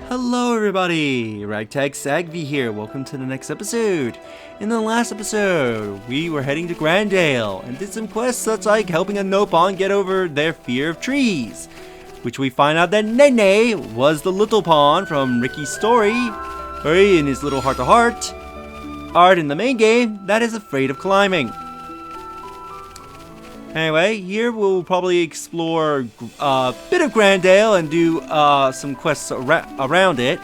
Hello everybody, Ragtag Sagvi here, welcome to the next episode. In the last episode, we were heading to Gran Dell and did some quests such like helping a Nopon get over their fear of trees. Which we find out that Nene was the little pawn from Ricky's story, or in his little heart-to-heart, Art in the main game that is afraid of climbing. Anyway, here we'll probably explore a bit of Gran Dell and do some quests around it.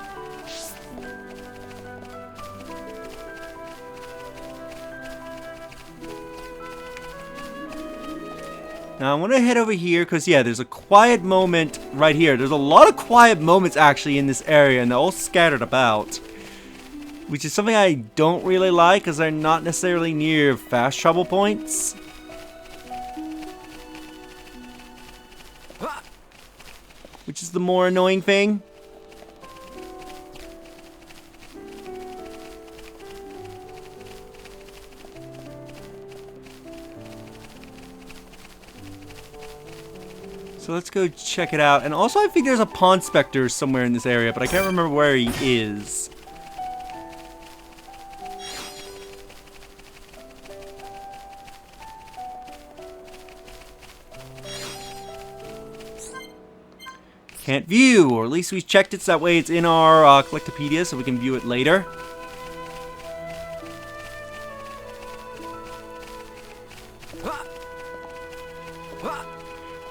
Now I want to head over here because yeah, there's a quiet moment right here. There's a lot of quiet moments actually in this area and they're all scattered about. Which is something I don't really like because they're not necessarily near fast travel points. Which is the more annoying thing. So let's go check it out. And also I think there's a Pawn Spectre somewhere in this area, but I can't remember where he is. Can't view, or at least we checked it so that way it's in our Collectopedia so we can view it later.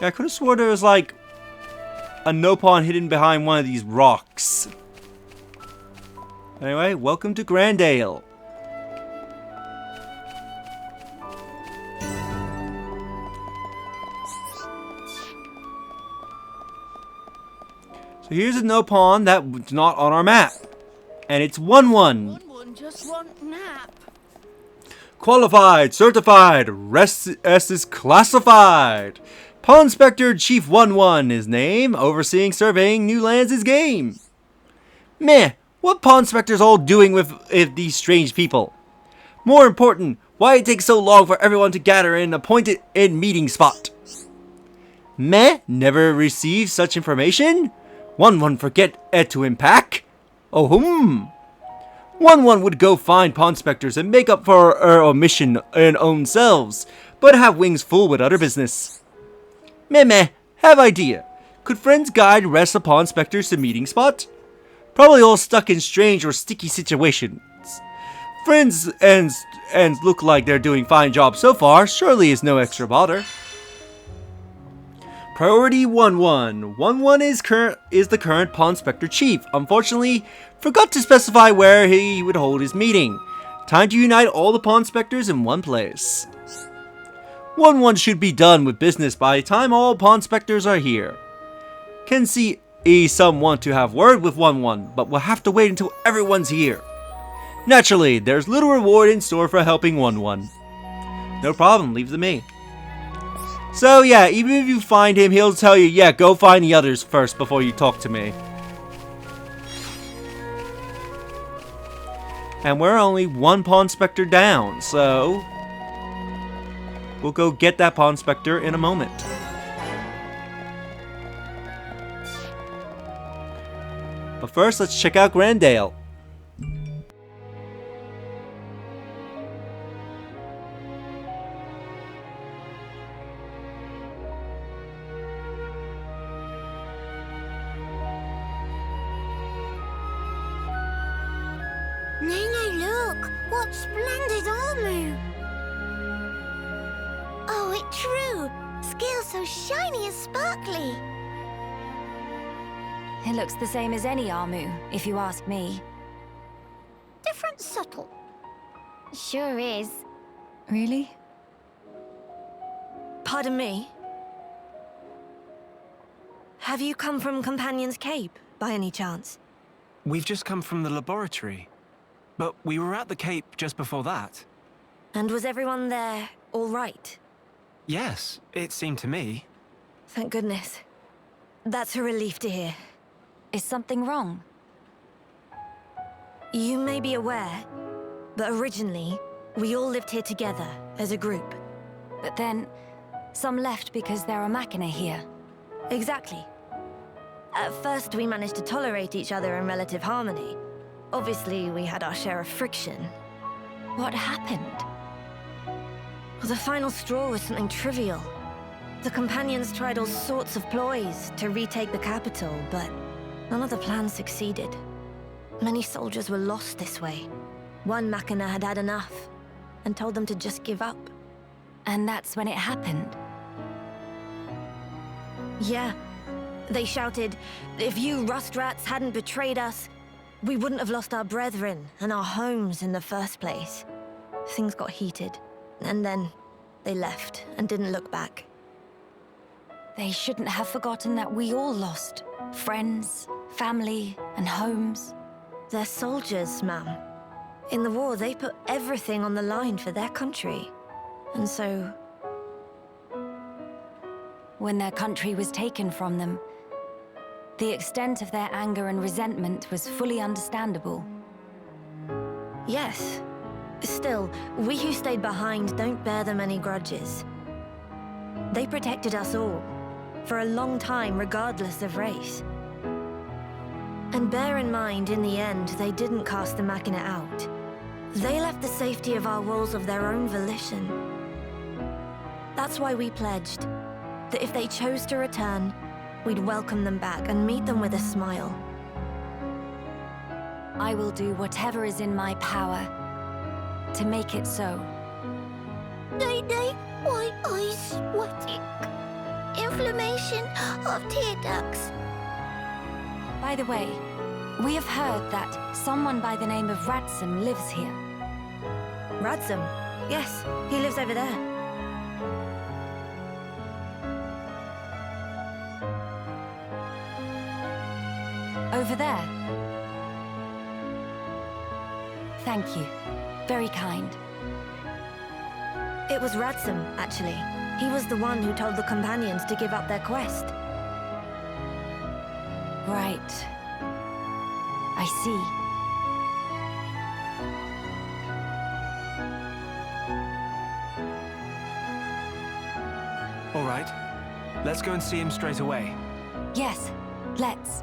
Yeah, I could have sworn there was like a Nopon hidden behind one of these rocks. Anyway, welcome to Gran Dell. So here's a Nopon that's not on our map. And it's 1-1. 1-1 just want nap. Qualified, certified, rest is classified. Pawn Spectre Chief 1-1 his name, overseeing surveying new lands his game. Meh, what Pawn Spectre's all doing with these strange people? More important, why it takes so long for everyone to gather in an appointed meeting spot? Meh, never received such information? 1-1 forget to impact? Oh 1-1 would go find Pawn Specters and make up for our omission in own selves, but have wings full with other business. Meh, have idea. Could friends guide rest of Pawn Specters to meeting spot? Probably all stuck in strange or sticky situations. Friends and look like they're doing fine job so far, surely is no extra bother. Priority 1-1. 1-1 is the current Pawn Spectre Chief. Unfortunately, forgot to specify where he would hold his meeting. Time to unite all the Pawn Specters in one place. 1-1 should be done with business by the time all Pawn Specters are here. Can see some want to have word with 1-1, but we'll have to wait until everyone's here. Naturally, there's little reward in store for helping 1-1. No problem, leave it to me. So yeah, even if you find him, he'll tell you, yeah, go find the others first before you talk to me. And we're only one Pawn Spectre down, so we'll go get that Pawn Spectre in a moment. But first, let's check out Gran Dell. Nene, look! What splendid armor! Oh, it's true! Scales so shiny and sparkly! It looks the same as any Armu, if you ask me. Different subtle. Sure is. Really? Pardon me? Have you come from Companion's Cape, by any chance? We've just come from the laboratory. But we were at the Cape just before that. And was everyone there all right? Yes, it seemed to me. Thank goodness. That's a relief to hear. Is something wrong? You may be aware, but originally, we all lived here together, as a group. But then, some left because there are Machina here. Exactly. At first, we managed to tolerate each other in relative harmony. Obviously, we had our share of friction. What happened? The final straw was something trivial. The companions tried all sorts of ploys to retake the capital, but none of the plans succeeded. Many soldiers were lost this way. One Machina had had enough and told them to just give up. And that's when it happened. Yeah. They shouted, if you rust rats hadn't betrayed us, we wouldn't have lost our brethren and our homes in the first place. Things got heated, and then they left and didn't look back. They shouldn't have forgotten that we all lost friends, family, and homes. They're soldiers, ma'am. In the war, they put everything on the line for their country. And so... When their country was taken from them, the extent of their anger and resentment was fully understandable. Yes. Still, we who stayed behind don't bear them any grudges. They protected us all, for a long time regardless of race. And bear in mind, in the end, they didn't cast the Machina out. They left the safety of our walls of their own volition. That's why we pledged that if they chose to return, we'd welcome them back and meet them with a smile. I will do whatever is in my power to make it so. Day, why eyes sweating? Inflammation of tear ducts. By the way, we have heard that someone by the name of Radsum lives here. Radsum? Yes, he lives over there. Over there. Thank you. Very kind. It was Radsum, actually. He was the one who told the companions to give up their quest. Right. I see. All right. Let's go and see him straight away. Yes, let's.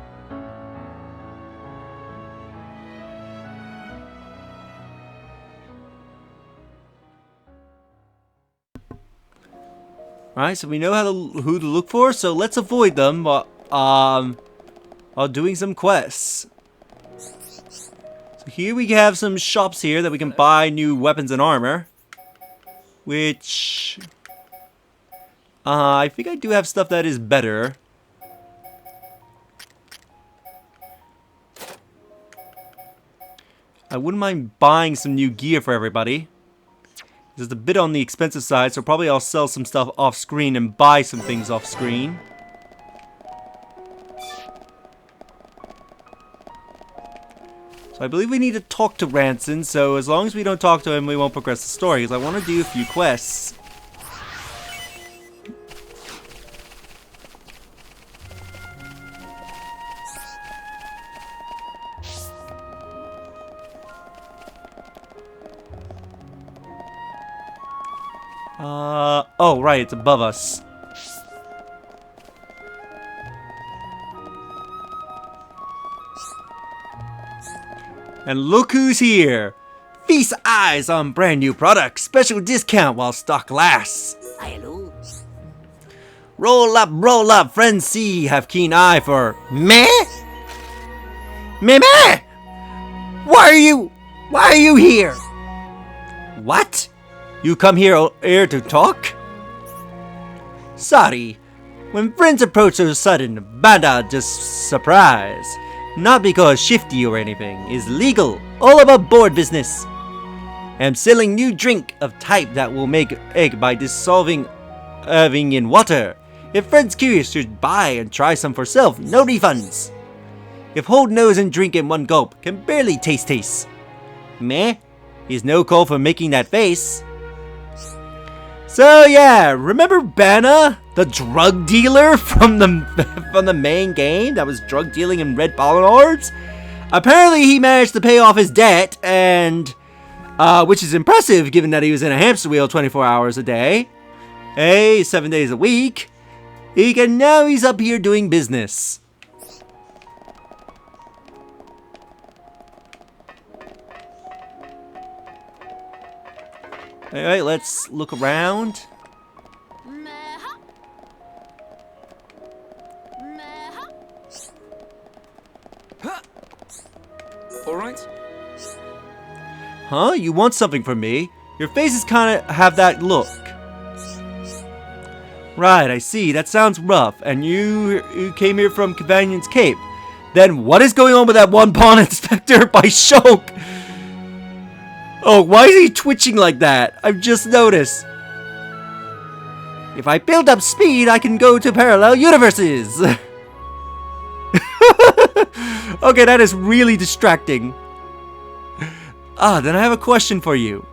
Alright, so we know who to look for, so let's avoid them while doing some quests. So here we have some shops here that we can buy new weapons and armor. Which... I think I do have stuff that is better. I wouldn't mind buying some new gear for everybody. It's a bit on the expensive side, so probably I'll sell some stuff off screen and buy some things off screen. So I believe we need to talk to Ranson, so as long as we don't talk to him, we won't progress the story, because I want to do a few quests. Oh, right, it's above us. And look who's here! Feast eyes on brand new products, special discount while stock lasts. Hello. Roll up, friends see, have keen eye for meh? Meh? Why are you here? What? You come here to talk? Sorry. When friends approach so sudden, Banda just surprise. Not because shifty or anything. Is legal. All about board business. I'm selling new drink of type that will make egg by dissolving in water. If friends curious should buy and try some for self, no refunds. If hold nose and drink in one gulp, can barely taste. Meh? Is no call for making that face. So yeah, remember Banna, the drug dealer from the main game that was drug dealing in Red Polynards? Apparently he managed to pay off his debt, and which is impressive given that he was in a hamster wheel 24 hours a day. Hey, 7 days a week. Now he's up here doing business. Alright, let's look around. All right. Huh? You want something from me? Your faces kinda have that look. Right, I see. That sounds rough. And you came here from Companion's Cape. Then what is going on with that one pawn inspector by Shulk? Oh, why is he twitching like that? I've just noticed. If I build up speed, I can go to parallel universes. Okay, that is really distracting. Then I have a question for you.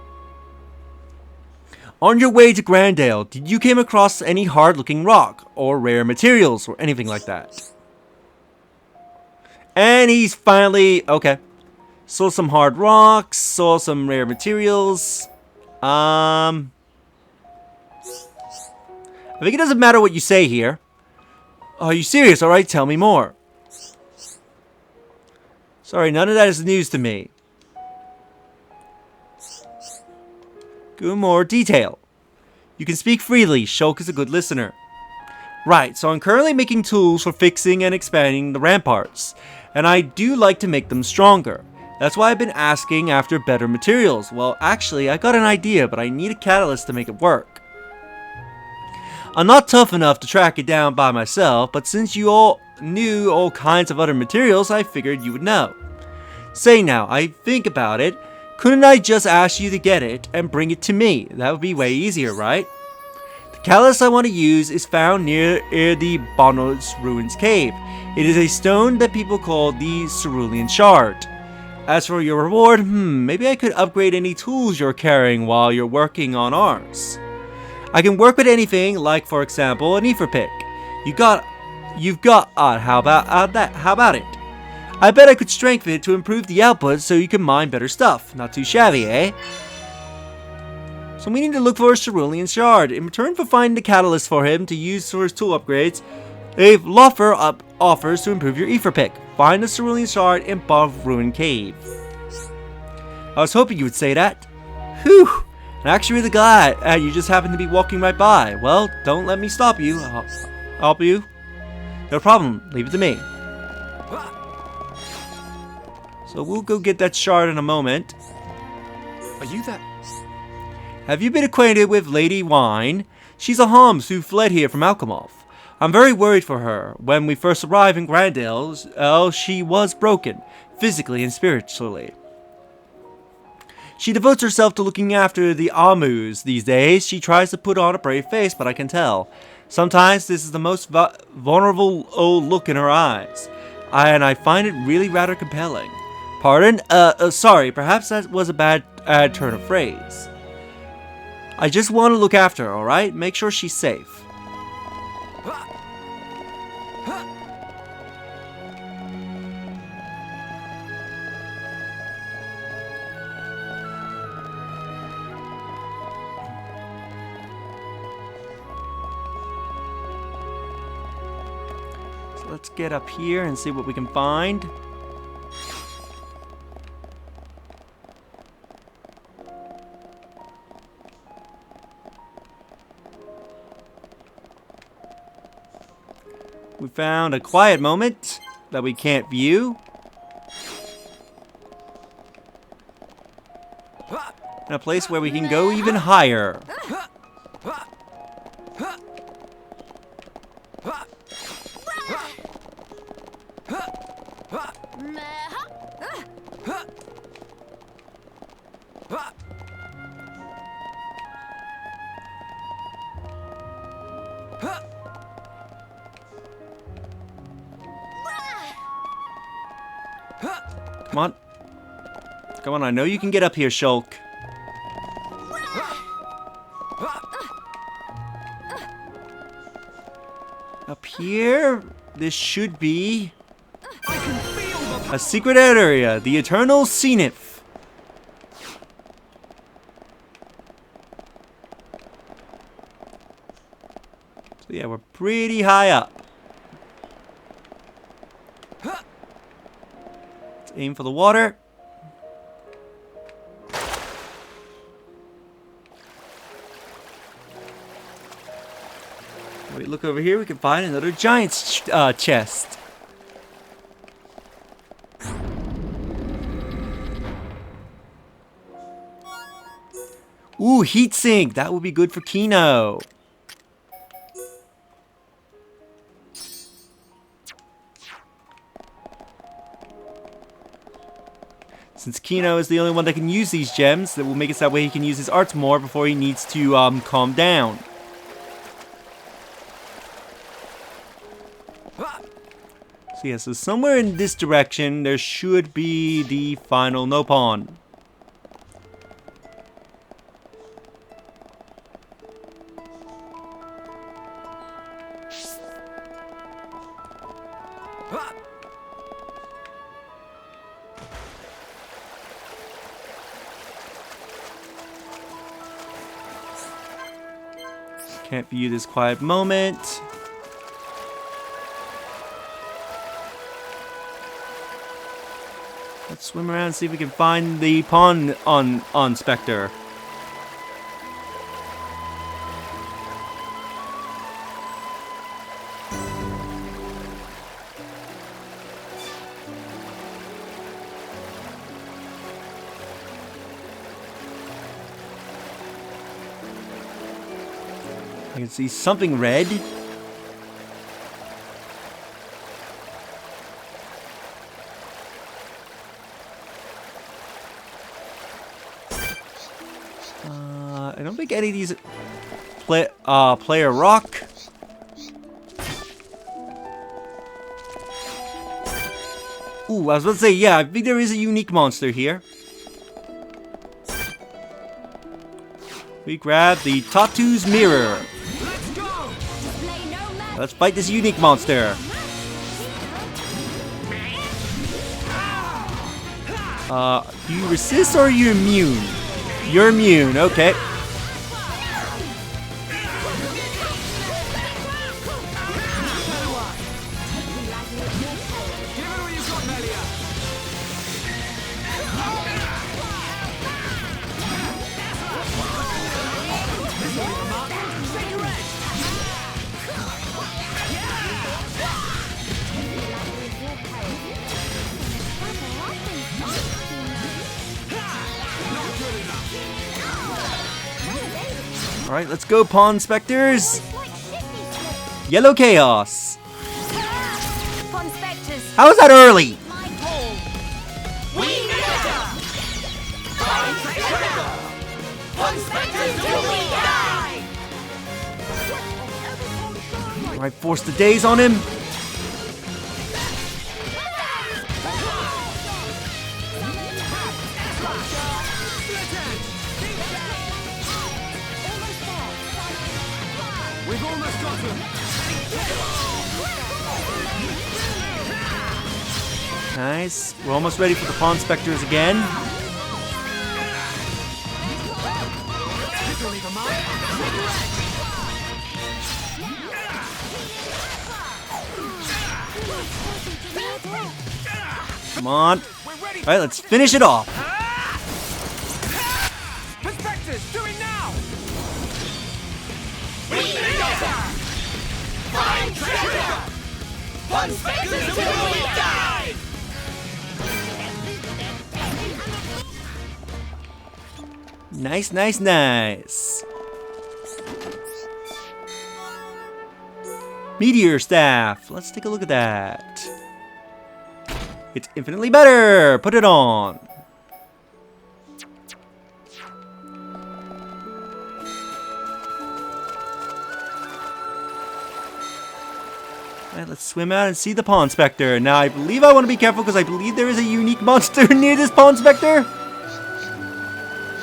On your way to Gran Dell, did you come across any hard-looking rock or rare materials or anything like that? And he's finally okay. Saw some hard rocks, saw some rare materials. I think it doesn't matter what you say here. Are you serious? Alright, tell me more. Sorry, none of that is news to me. Good, more detail. You can speak freely. Shulk is a good listener. Right, so I'm currently making tools for fixing and expanding the ramparts. And I do like to make them stronger. That's why I've been asking after better materials. Well, actually, I got an idea, but I need a catalyst to make it work. I'm not tough enough to track it down by myself, but since you all knew all kinds of other materials, I figured you would know. Say now, I think about it, couldn't I just ask you to get it and bring it to me? That would be way easier, right? The catalyst I want to use is found near the Bonos Ruins Cave. It is a stone that people call the Cerulean Shard. As for your reward, maybe I could upgrade any tools you're carrying while you're working on ours. I can work with anything, like for example, an ether pick. How about it? I bet I could strengthen it to improve the output so you can mine better stuff. Not too shabby, eh? So we need to look for a Cerulean Shard. In return for finding the catalyst for him to use for his tool upgrades, a offer offers to improve your ether pick. Find the Cerulean Shard in Bob Ruin Cave. I was hoping you would say that. Whew! I'm actually really glad you just happened to be walking right by. Well, don't let me stop you. I'll help you. No problem. Leave it to me. So we'll go get that shard in a moment. Are you that? Have you been acquainted with Lady Wine? She's a Homs who fled here from Alchemoth. I'm very worried for her. When we first arrived in Gran Dell, she was broken, physically and spiritually. She devotes herself to looking after the Amus these days. She tries to put on a brave face, but I can tell. Sometimes this is the most vulnerable old look in her eyes. And I find it really rather compelling. Pardon? Sorry, perhaps that was a bad turn of phrase. I just want to look after her, alright? Make sure she's safe. So let's get up here and see what we can find. We found a quiet moment that we can't view. And a place where we can go even higher. Come on. Come on, I know you can get up here, Shulk. Up here, this should be a secret area, the Eternal Zenith. So yeah, we're pretty high up. Aim for the water. look over here, we can find another giant's chest. Ooh, heatsink. That would be good for Kino. Since Kino is the only one that can use these gems, that will make it so that way he can use his arts more before he needs to calm down. So yeah, so somewhere in this direction, there should be the final Nopon. Can't view this quiet moment. Let's swim around and see if we can find the pawn on Spectre. I can see something red. I don't think any of these play a rock. Ooh, I was about to say, yeah, I think there is a unique monster here. We grab the Tatu's Mirror. Let's fight this unique monster. Do you resist or are you immune? You're immune, okay. Alright, let's go, Pawn Specters! Yellow Chaos! Pawn Spectres, How is that early? my call. Alright, force the days on him. We've almost got him. Nice. We're almost ready for the Pawn Specters again. Come on. Alright, let's finish it off. Perspectives, do it now! Nice, nice, nice. Meteor Staff. Let's take a look at that. It's infinitely better. Put it on. Alright, let's swim out and see the Pawn Spectre. Now, I believe I want to be careful because I believe there is a unique monster near this Pawn Spectre.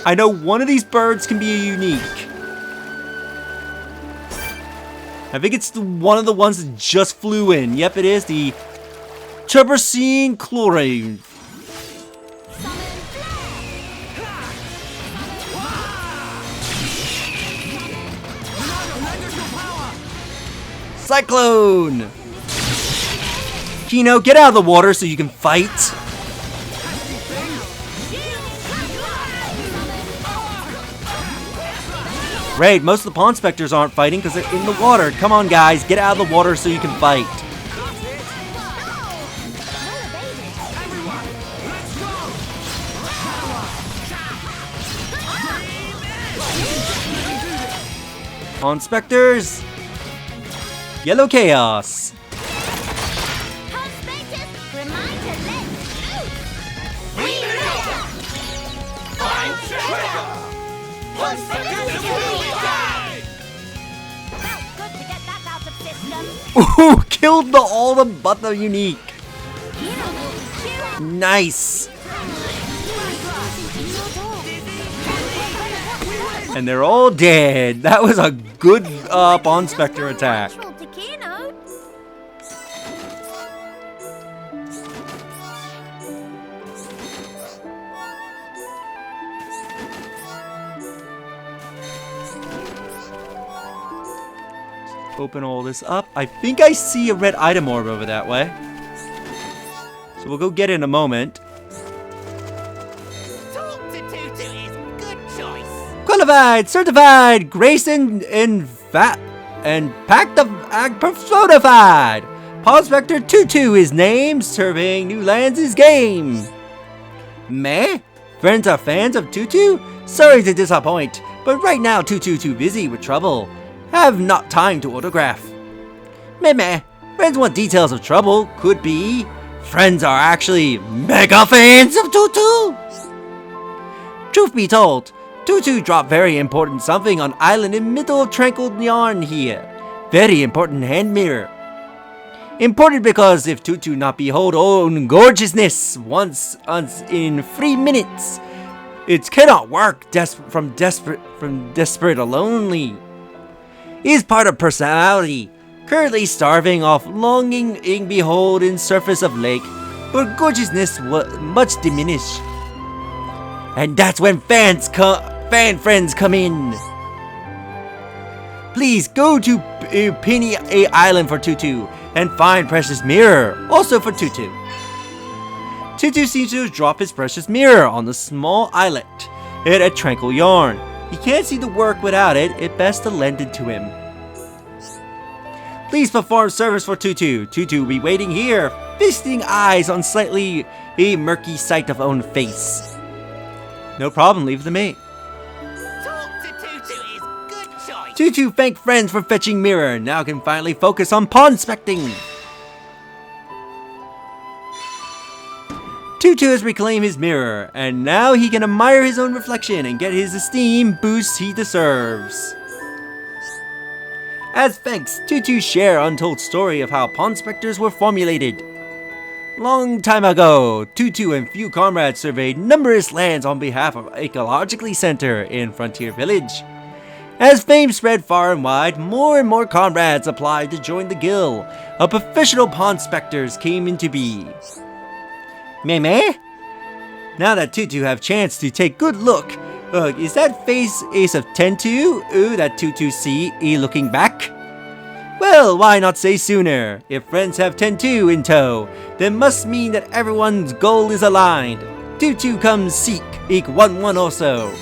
I know one of these birds can be a unique. I think it's one of the ones that just flew in. Yep, it is the Tubercine Chlorine. Cyclone! Kino, get out of the water so you can fight. Great, most of the Pawn Specters aren't fighting because they're in the water. Come on, guys, get out of the water so you can fight. Pawn Specters. Yellow Chaos. Pawn Specters, remind to let loose. We treasure. Find treasure. Pawn Specters will die. Felt good to get that out of system. Ooh, killed all the but the unique. Nice. And they're all dead. That was a good Pawn Specter attack. Open all this up. I think I see a red item orb over that way. So we'll go get it in a moment. Qualified, certified, Grayson and fat and packed of personified. Pawn Specter 22 is named, serving New Lands' game. Meh? Friends are fans of Tutu? Sorry to disappoint, but right now Tutu too busy with trouble. Have not time to autograph. Meh. Friends want details of trouble. Could be. Friends are actually mega fans of Tutu. Truth be told, Tutu dropped very important something on island in middle of tranquil yarn here. Very important hand mirror. Important because if Tutu not behold own gorgeousness once in 3 minutes, it cannot work from desperate alonely. Is part of personality, currently starving off longing in behold in surface of lake, but gorgeousness much diminished. And that's when fan friends come in. Please go to Penny A Island for Tutu and find precious mirror, also for Tutu. Tutu seems to drop his precious mirror on the small islet at Tranquil Yarn. He can't see the work without it. It's best to lend it to him. Please perform service for Tutu. Tutu will be waiting here, feasting eyes on slightly a murky sight of own face. No problem, leave it to me. Talk to Tutu is good choice. Tutu thank friends for fetching mirror. Now can finally focus on pawn specting. Tutu has reclaimed his mirror, and now he can admire his own reflection and get his esteem boost he deserves. As thanks, Tutu share untold story of how pawn specters were formulated. Long time ago, Tutu and few comrades surveyed numerous lands on behalf of Ecologically Center in Frontier Village. As fame spread far and wide, more and more comrades applied to join the guild of professional pawn specters came into being. Meh? Now that Tutu have chance to take good look, is that face ace of 10-2? Ooh, that Tutu see, looking back? Well, why not say sooner? If friends have 10-2 in tow, then must mean that everyone's goal is aligned. Tutu comes seek, 1-1 also.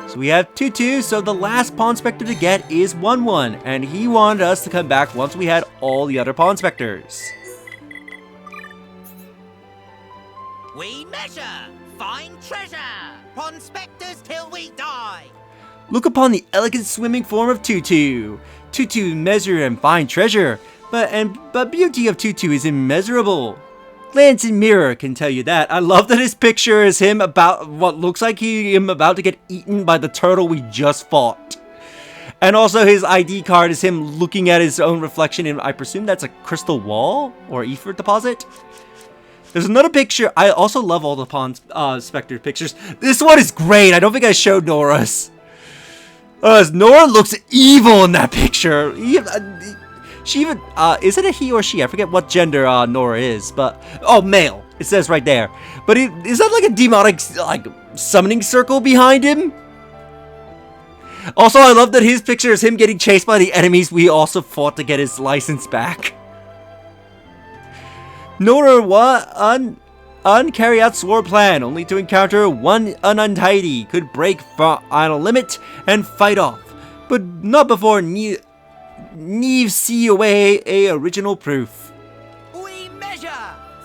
So we have Tutu, so the last pawn specter to get is 1-1, and he wanted us to come back once we had all the other pawn specters. We measure, find treasure, pawn specters till we die. Look upon the elegant swimming form of Tutu. Tutu measure and find treasure, but beauty of Tutu is immeasurable. Glance in mirror can tell you that. I love that his picture is him about what looks like him about to get eaten by the turtle we just fought. And also his ID card is him looking at his own reflection in, I presume that's a crystal wall or ether deposit. There's another picture. I also love all the pawn specter pictures. This one is great. I don't think I showed Nora's. Nora looks evil in that picture. She even, is it a he or she? I forget what gender Nora is, but, oh, male. It says right there. But is that like a demonic, like, summoning circle behind him? Also, I love that his picture is him getting chased by the enemies we also fought to get his license back. Nora uncarried out sword plan, only to encounter one untidy. Could break on a limit and fight off, but not before Neve see away a original proof. We measure,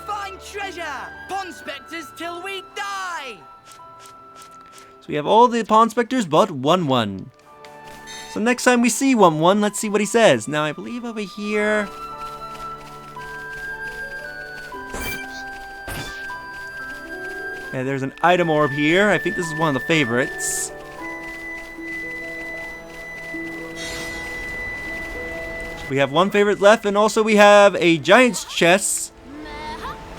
find treasure, pond spectres till we die. So we have all the pawn specters but 1-1. So next time we see 1-1, let's see what he says. Now I believe over here. Yeah, there's an item orb here. I think this is one of the favorites. We have one favorite left, and also we have a giant's chest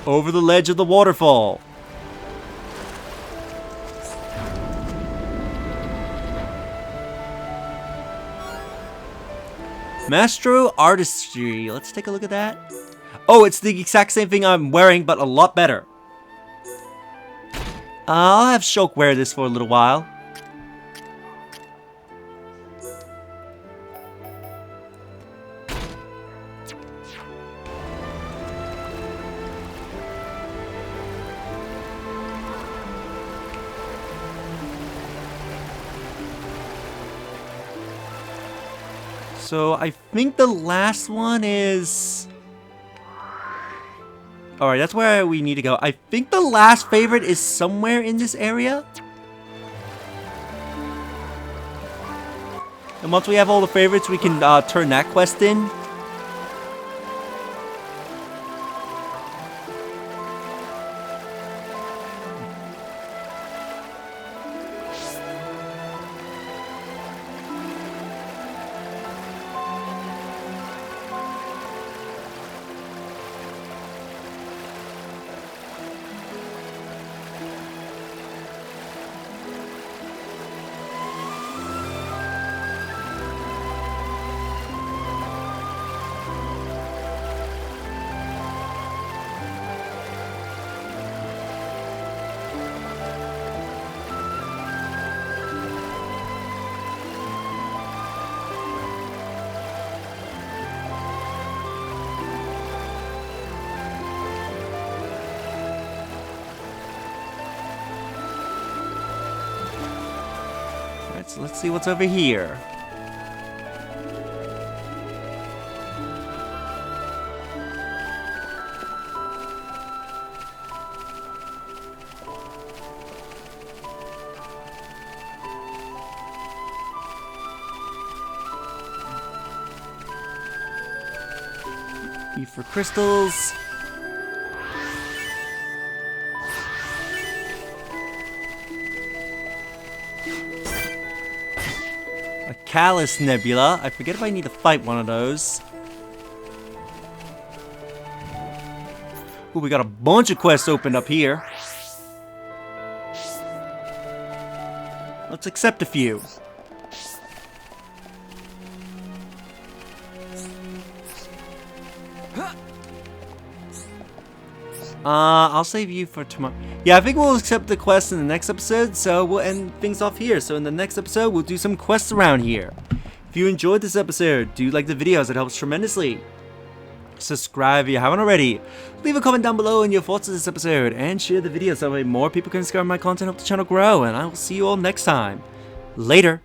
over the ledge of the waterfall. Mastro Artistry. Let's take a look at that. Oh, it's the exact same thing I'm wearing, but a lot better. I'll have Shulk wear this for a little while. So I think the last one is... Alright, that's where we need to go. I think the last favorite is somewhere in this area. And once we have all the favorites, we can turn that quest in. So let's see what's over here. E for crystals. Callus Nebula. I forget if I need to fight one of those. Ooh, we got a bunch of quests opened up here. Let's accept a few. I'll save you for tomorrow. Yeah, I think we'll accept the quest in the next episode, so we'll end things off here. So in the next episode, we'll do some quests around here. If you enjoyed this episode, do like the videos, it helps tremendously. Subscribe if you haven't already. Leave a comment down below on your thoughts of this episode, and share the video so that way more people can discover my content, help the channel grow, and I will see you all next time. Later.